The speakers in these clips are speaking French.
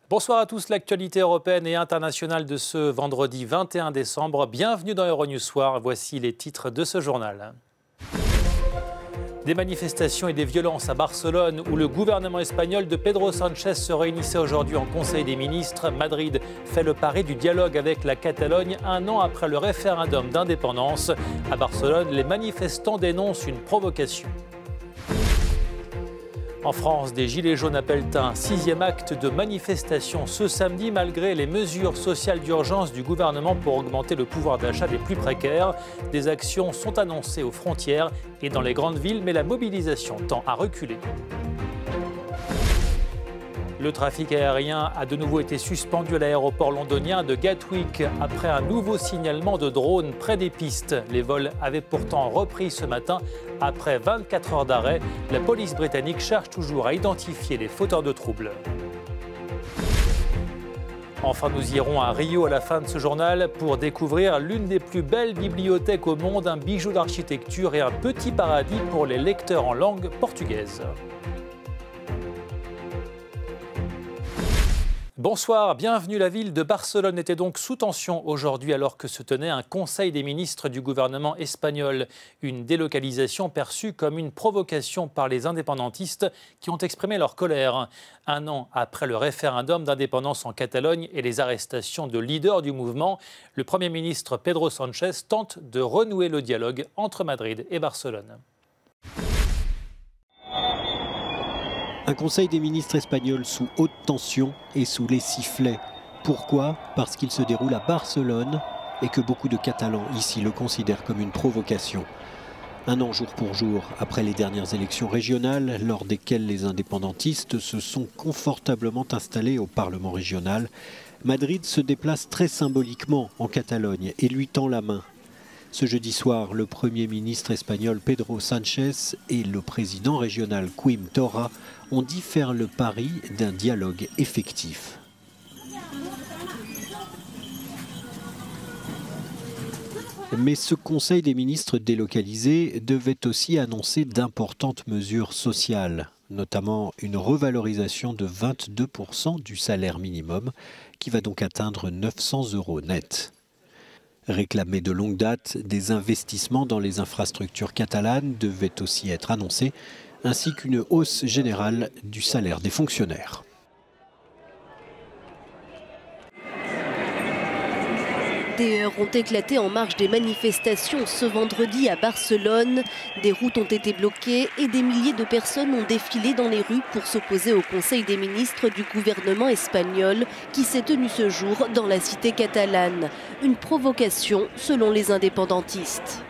Bonsoir à tous, l'actualité européenne et internationale de ce vendredi 21 décembre. Bienvenue dans Euronews Soir, voici les titres de ce journal. Des manifestations et des violences à Barcelone où le gouvernement espagnol de Pedro Sánchez se réunissait aujourd'hui en Conseil des ministres. Madrid fait le pari du dialogue avec la Catalogne un an après le référendum d'indépendance. À Barcelone, les manifestants dénoncent une provocation. En France, des Gilets jaunes appellent un 6e acte de manifestation ce samedi malgré les mesures sociales d'urgence du gouvernement pour augmenter le pouvoir d'achat des plus précaires. Des actions sont annoncées aux frontières et dans les grandes villes, mais la mobilisation tend à reculer. Le trafic aérien a de nouveau été suspendu à l'aéroport londonien de Gatwick après un nouveau signalement de drones près des pistes. Les vols avaient pourtant repris ce matin après 24 heures d'arrêt. La police britannique cherche toujours à identifier les fauteurs de troubles. Enfin, nous irons à Rio à la fin de ce journal pour découvrir l'une des plus belles bibliothèques au monde, un bijou d'architecture et un petit paradis pour les lecteurs en langue portugaise. Bonsoir, bienvenue. La ville de Barcelone était donc sous tension aujourd'hui alors que se tenait un conseil des ministres du gouvernement espagnol. Une délocalisation perçue comme une provocation par les indépendantistes qui ont exprimé leur colère. Un an après le référendum d'indépendance en Catalogne et les arrestations de leaders du mouvement, le Premier ministre Pedro Sánchez tente de renouer le dialogue entre Madrid et Barcelone. Un conseil des ministres espagnols sous haute tension et sous les sifflets. Pourquoi? Parce qu'il se déroule à Barcelone et que beaucoup de Catalans ici le considèrent comme une provocation. Un an jour pour jour après les dernières élections régionales, lors desquelles les indépendantistes se sont confortablement installés au Parlement régional, Madrid se déplace très symboliquement en Catalogne et lui tend la main. Ce jeudi soir, le Premier ministre espagnol Pedro Sánchez et le président régional Quim Torra ont dit faire le pari d'un dialogue effectif. Mais ce Conseil des ministres délocalisé devait aussi annoncer d'importantes mesures sociales, notamment une revalorisation de 22% du salaire minimum, qui va donc atteindre 900 € net. Réclamés de longue date, des investissements dans les infrastructures catalanes devaient aussi être annoncés, ainsi qu'une hausse générale du salaire des fonctionnaires. Des heurts ont éclaté en marge des manifestations ce vendredi à Barcelone. Des routes ont été bloquées et des milliers de personnes ont défilé dans les rues pour s'opposer au Conseil des ministres du gouvernement espagnol qui s'est tenu ce jour dans la cité catalane. Une provocation selon les indépendantistes.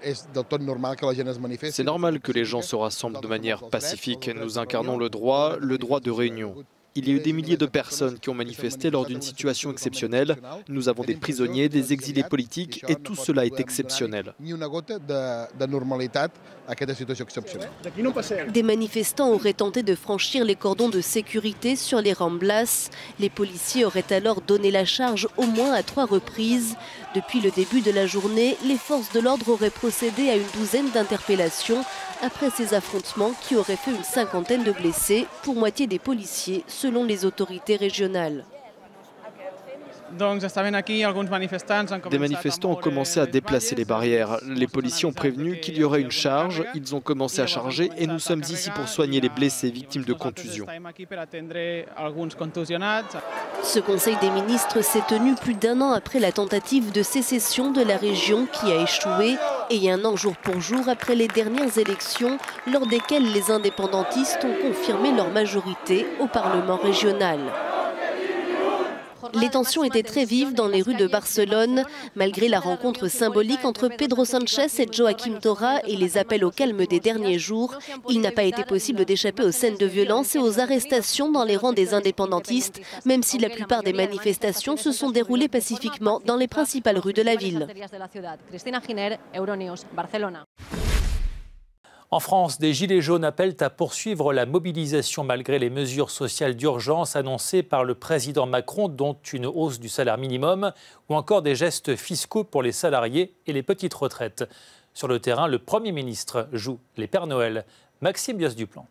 C'est normal que les gens se rassemblent de manière pacifique. Nous incarnons le droit de réunion. Il y a eu des milliers de personnes qui ont manifesté lors d'une situation exceptionnelle. Nous avons des prisonniers, des exilés politiques et tout cela est exceptionnel. Des manifestants auraient tenté de franchir les cordons de sécurité sur les Ramblas. Les policiers auraient alors donné la charge au moins à 3 reprises. Depuis le début de la journée, les forces de l'ordre auraient procédé à une douzaine d'interpellations après ces affrontements qui auraient fait une 50aine de blessés, pour moitié des policiers, selon les autorités régionales. Des manifestants ont commencé à déplacer les barrières. Les policiers ont prévenu qu'il y aurait une charge. Ils ont commencé à charger et nous sommes ici pour soigner les blessés victimes de contusions. Ce Conseil des ministres s'est tenu plus d'un an après la tentative de sécession de la région qui a échoué et un an jour pour jour après les dernières élections lors desquelles les indépendantistes ont confirmé leur majorité au Parlement régional. Les tensions étaient très vives dans les rues de Barcelone. Malgré la rencontre symbolique entre Pedro Sánchez et Joaquim Torra et les appels au calme des derniers jours, il n'a pas été possible d'échapper aux scènes de violence et aux arrestations dans les rangs des indépendantistes, même si la plupart des manifestations se sont déroulées pacifiquement dans les principales rues de la ville. En France, des Gilets jaunes appellent à poursuivre la mobilisation malgré les mesures sociales d'urgence annoncées par le président Macron, dont une hausse du salaire minimum ou encore des gestes fiscaux pour les salariés et les petites retraites. Sur le terrain, le Premier ministre joue les Pères Noël. Maxime Bios-Duplan.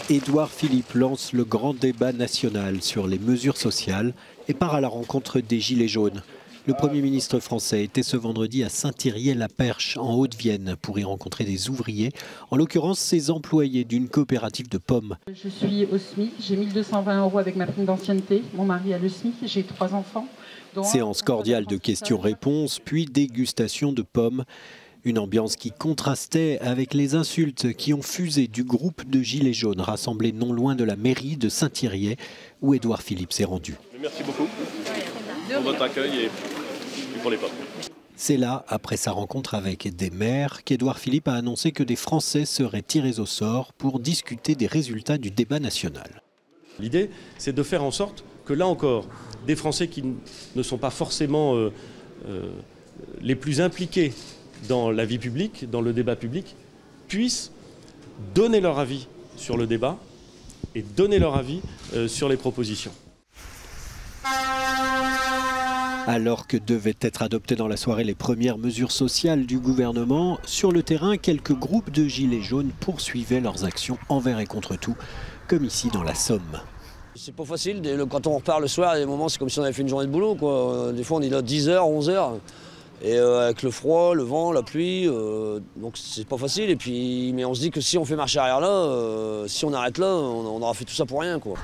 Édouard Philippe lance le grand débat national sur les mesures sociales et part à la rencontre des Gilets jaunes. Le Premier ministre français était ce vendredi à Saint-Thirier-la-Perche, en Haute-Vienne, pour y rencontrer des ouvriers, en l'occurrence ces employés d'une coopérative de pommes. Je suis au SMIC, j'ai 1 220 € avec ma prime d'ancienneté. Mon mari a le SMIC, j'ai 3 enfants. Séance cordiale de questions-réponses, puis dégustation de pommes. Une ambiance qui contrastait avec les insultes qui ont fusé du groupe de Gilets jaunes rassemblés non loin de la mairie de Saint-Thirier, où Édouard Philippe s'est rendu. Merci beaucoup pour votre accueil et pour les pommes. C'est là, après sa rencontre avec des maires, qu'Édouard Philippe a annoncé que des Français seraient tirés au sort pour discuter des résultats du débat national. L'idée, c'est de faire en sorte que là encore, des Français qui ne sont pas forcément les plus impliqués dans la vie publique, dans le débat public, puissent donner leur avis sur le débat et donner leur avis sur les propositions. Alors que devaient être adoptées dans la soirée les premières mesures sociales du gouvernement, sur le terrain, quelques groupes de gilets jaunes poursuivaient leurs actions envers et contre tout, comme ici dans la Somme. C'est pas facile, quand on repart le soir, il y a des moments c'est comme si on avait fait une journée de boulot, quoi. Des fois on est là 10h, 11h, et avec le froid, le vent, la pluie, donc c'est pas facile. Et puis, mais on se dit que si on fait marche arrière là, si on arrête là, on aura fait tout ça pour rien, quoi.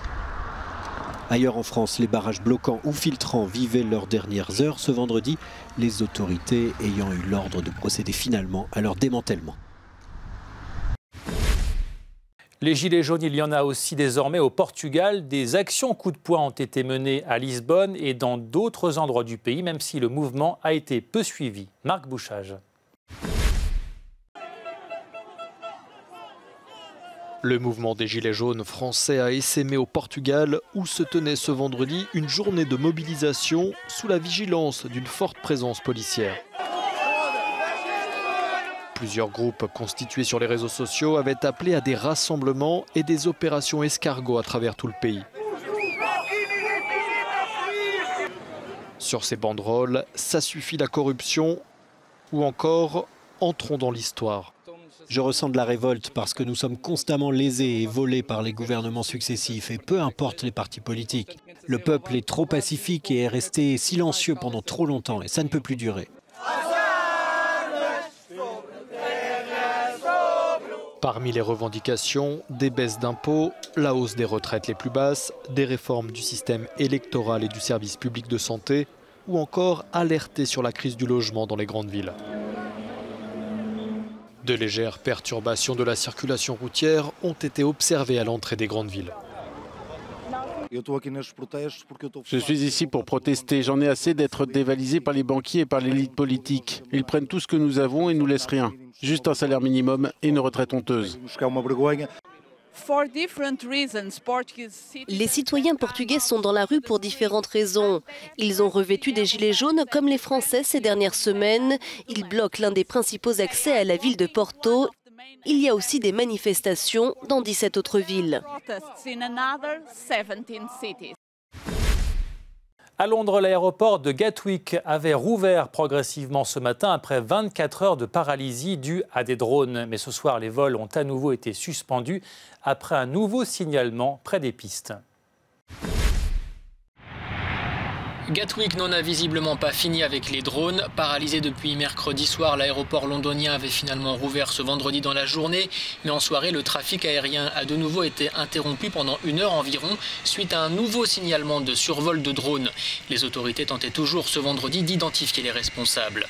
Ailleurs en France, les barrages bloquants ou filtrants vivaient leurs dernières heures ce vendredi, les autorités ayant eu l'ordre de procéder finalement à leur démantèlement. Les gilets jaunes, il y en a aussi désormais au Portugal. Des actions coup de poing ont été menées à Lisbonne et dans d'autres endroits du pays, même si le mouvement a été peu suivi. Marc Bouchage. Le mouvement des Gilets jaunes français a essaimé au Portugal où se tenait ce vendredi une journée de mobilisation sous la vigilance d'une forte présence policière. Plusieurs groupes constitués sur les réseaux sociaux avaient appelé à des rassemblements et des opérations escargots à travers tout le pays. Sur ces banderoles, ça suffit la corruption ou encore entrons dans l'histoire. Je ressens de la révolte parce que nous sommes constamment lésés et volés par les gouvernements successifs et peu importe les partis politiques. Le peuple est trop pacifique et est resté silencieux pendant trop longtemps et ça ne peut plus durer. Parmi les revendications, des baisses d'impôts, la hausse des retraites les plus basses, des réformes du système électoral et du service public de santé, ou encore alerter sur la crise du logement dans les grandes villes. De légères perturbations de la circulation routière ont été observées à l'entrée des grandes villes. Je suis ici pour protester. J'en ai assez d'être dévalisé par les banquiers et par l'élite politique. Ils prennent tout ce que nous avons et nous laissent rien. Juste un salaire minimum et une retraite honteuse. Les citoyens portugais sont dans la rue pour différentes raisons. Ils ont revêtu des gilets jaunes comme les Français ces dernières semaines. Ils bloquent l'un des principaux accès à la ville de Porto. Il y a aussi des manifestations dans 17 autres villes. À Londres, l'aéroport de Gatwick avait rouvert progressivement ce matin après 24 heures de paralysie due à des drones. Mais ce soir, les vols ont à nouveau été suspendus après un nouveau signalement près des pistes. Gatwick n'en a visiblement pas fini avec les drones. Paralysé depuis mercredi soir, l'aéroport londonien avait finalement rouvert ce vendredi dans la journée. Mais en soirée, le trafic aérien a de nouveau été interrompu pendant 1 heure environ suite à un nouveau signalement de survol de drones. Les autorités tentaient toujours ce vendredi d'identifier les responsables.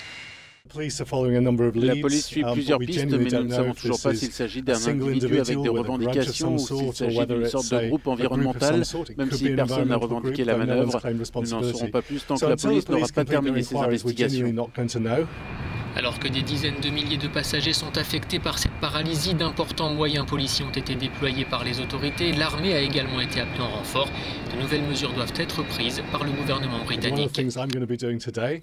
La police suit plusieurs pistes, mais nous ne savons toujours pas s'il s'agit d'un individu avec des revendications ou s'il s'agit d'une sorte de groupe environnemental, même si personne n'a revendiqué la manœuvre. Nous n'en saurons pas plus tant que la police n'aura pas terminé ses investigations. Alors que des dizaines de milliers de passagers sont affectés par cette paralysie, d'importants moyens policiers ont été déployés par les autorités. L'armée a également été appelée en renfort. De nouvelles mesures doivent être prises par le gouvernement britannique.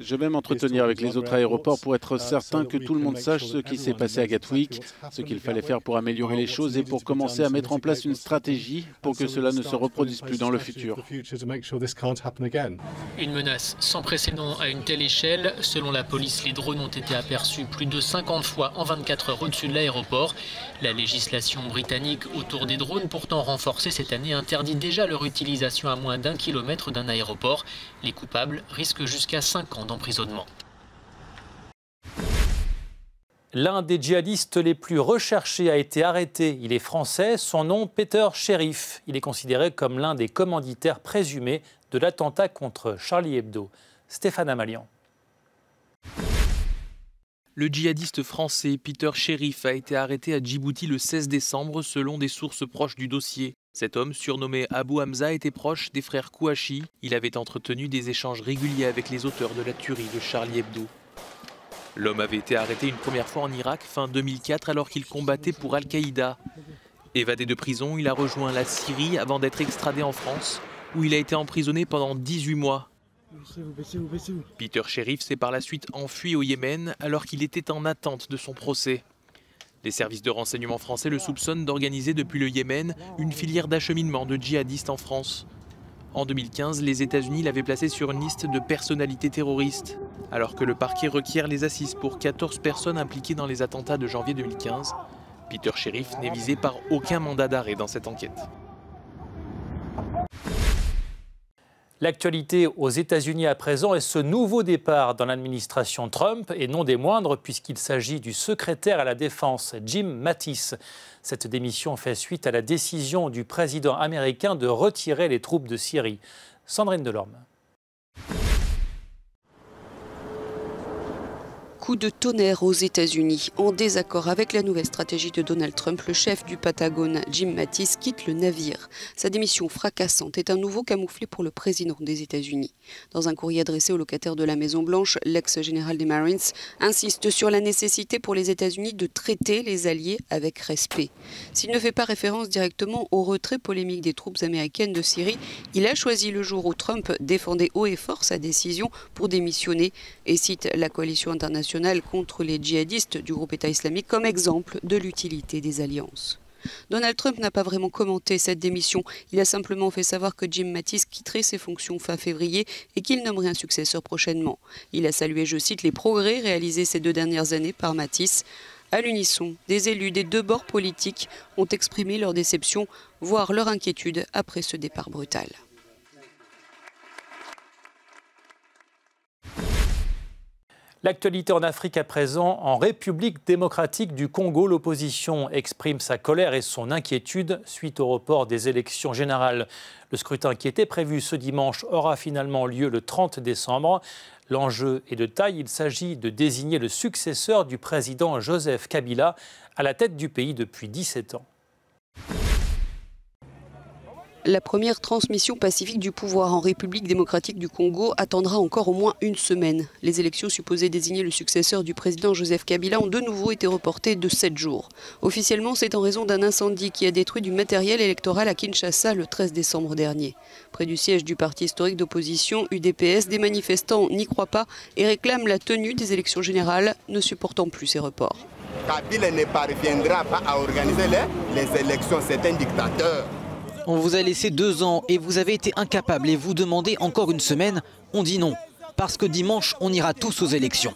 Je vais m'entretenir avec les autres aéroports pour être certain que tout le monde sache ce qui s'est passé à Gatwick, ce qu'il fallait faire pour améliorer les choses et pour commencer à mettre en place une stratégie pour que cela ne se reproduise plus dans le futur. Une menace sans précédent à une telle échelle. Selon la police, les drones ont été aperçu plus de 50 fois en 24 heures au-dessus de l'aéroport. La législation britannique autour des drones, pourtant renforcée cette année, interdit déjà leur utilisation à moins d'1 kilomètre d'un aéroport. Les coupables risquent jusqu'à 5 ans d'emprisonnement. L'un des djihadistes les plus recherchés a été arrêté. Il est français, son nom Peter Sherif. Il est considéré comme l'un des commanditaires présumés de l'attentat contre Charlie Hebdo. Stéphane Amalian. Le djihadiste français Peter Sherif a été arrêté à Djibouti le 16 décembre selon des sources proches du dossier. Cet homme, surnommé Abu Hamza, était proche des frères Kouachi. Il avait entretenu des échanges réguliers avec les auteurs de la tuerie de Charlie Hebdo. L'homme avait été arrêté une première fois en Irak fin 2004 alors qu'il combattait pour Al-Qaïda. Évadé de prison, il a rejoint la Syrie avant d'être extradé en France, où il a été emprisonné pendant 18 mois. Peter Sherif s'est par la suite enfui au Yémen alors qu'il était en attente de son procès. Les services de renseignement français le soupçonnent d'organiser depuis le Yémen une filière d'acheminement de djihadistes en France. En 2015, les États-Unis l'avaient placé sur une liste de personnalités terroristes, alors que le parquet requiert les assises pour 14 personnes impliquées dans les attentats de janvier 2015. Peter Sherif n'est visé par aucun mandat d'arrêt dans cette enquête. L'actualité aux États-Unis à présent est ce nouveau départ dans l'administration Trump, et non des moindres puisqu'il s'agit du secrétaire à la Défense, Jim Mattis. Cette démission fait suite à la décision du président américain de retirer les troupes de Syrie. Sandrine Delorme. Coup de tonnerre aux États-Unis. En désaccord avec la nouvelle stratégie de Donald Trump, le chef du Pentagone, Jim Mattis, quitte le navire. Sa démission fracassante est un nouveau camouflet pour le président des États-Unis. Dans un courrier adressé au locataire de la Maison-Blanche, l'ex-général des Marines insiste sur la nécessité pour les États-Unis de traiter les alliés avec respect. S'il ne fait pas référence directement au retrait polémique des troupes américaines de Syrie, il a choisi le jour où Trump défendait haut et fort sa décision pour démissionner et cite la coalition internationale contre les djihadistes du groupe État islamique comme exemple de l'utilité des alliances. Donald Trump n'a pas vraiment commenté cette démission. Il a simplement fait savoir que Jim Mattis quitterait ses fonctions fin février et qu'il nommerait un successeur prochainement. Il a salué, je cite, les progrès réalisés ces 2 dernières années par Mattis. À l'unisson, des élus des 2 bords politiques ont exprimé leur déception, voire leur inquiétude après ce départ brutal. L'actualité en Afrique à présent, en République démocratique du Congo, l'opposition exprime sa colère et son inquiétude suite au report des élections générales. Le scrutin qui était prévu ce dimanche aura finalement lieu le 30 décembre. L'enjeu est de taille, il s'agit de désigner le successeur du président Joseph Kabila à la tête du pays depuis 17 ans. La première transmission pacifique du pouvoir en République démocratique du Congo attendra encore au moins une semaine. Les élections supposées désigner le successeur du président Joseph Kabila ont de nouveau été reportées de 7 jours. Officiellement, c'est en raison d'un incendie qui a détruit du matériel électoral à Kinshasa le 13 décembre dernier. Près du siège du parti historique d'opposition, UDPS, des manifestants n'y croient pas et réclament la tenue des élections générales, ne supportant plus ces reports. Kabila ne parviendra pas à organiser les élections, c'est un dictateur. On vous a laissé 2 ans et vous avez été incapable et vous demandez encore une semaine. On dit non, parce que dimanche, on ira tous aux élections.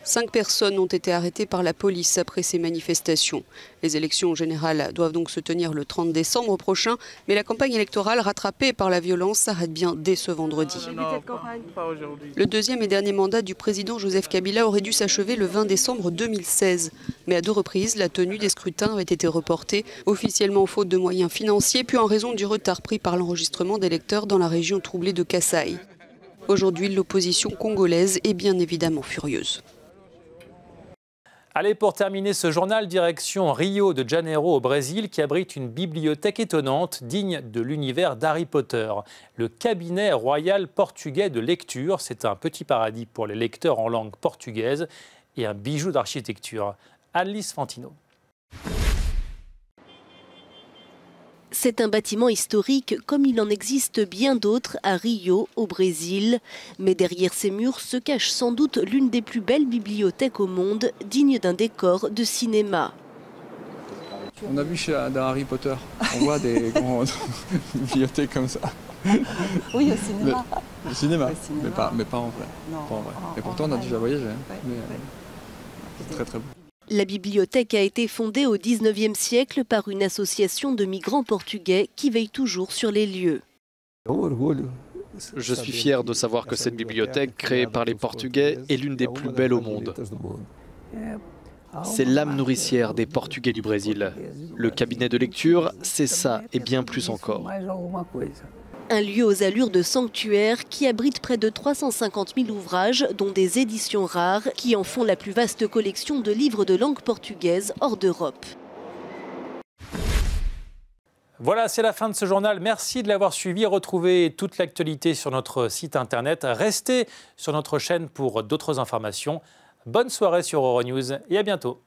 5 personnes ont été arrêtées par la police après ces manifestations. Les élections générales doivent donc se tenir le 30 décembre prochain, mais la campagne électorale rattrapée par la violence s'arrête bien dès ce vendredi. Le 2e et dernier mandat du président Joseph Kabila aurait dû s'achever le 20 décembre 2016. Mais à 2 reprises, la tenue des scrutins avait été reportée, officiellement faute de moyens financiers, puis en raison du retard pris par l'enregistrement d'électeurs dans la région troublée de Kasaï. Aujourd'hui, l'opposition congolaise est bien évidemment furieuse. Allez, pour terminer ce journal, direction Rio de Janeiro au Brésil qui abrite une bibliothèque étonnante digne de l'univers d'Harry Potter. Le cabinet royal portugais de lecture, c'est un petit paradis pour les lecteurs en langue portugaise et un bijou d'architecture. Alice Fantino. C'est un bâtiment historique comme il en existe bien d'autres à Rio, au Brésil. Mais derrière ces murs se cache sans doute l'une des plus belles bibliothèques au monde, digne d'un décor de cinéma. On a vu dans Harry Potter, on voit des grandes bibliothèques comme ça. Oui, au cinéma. Le cinéma, Au cinéma. Mais pas en vrai. Non. Pas en vrai. Et pourtant, on a déjà voyagé. C'est très très beau. La bibliothèque a été fondée au XIXe siècle par une association de migrants portugais qui veille toujours sur les lieux. Je suis fier de savoir que cette bibliothèque, créée par les Portugais, est l'une des plus belles au monde. C'est l'âme nourricière des Portugais du Brésil. Le cabinet de lecture, c'est ça et bien plus encore. Un lieu aux allures de sanctuaire qui abrite près de 350 000 ouvrages, dont des éditions rares, qui en font la plus vaste collection de livres de langue portugaise hors d'Europe. Voilà, c'est la fin de ce journal. Merci de l'avoir suivi. Retrouvez toute l'actualité sur notre site internet. Restez sur notre chaîne pour d'autres informations. Bonne soirée sur Euronews et à bientôt.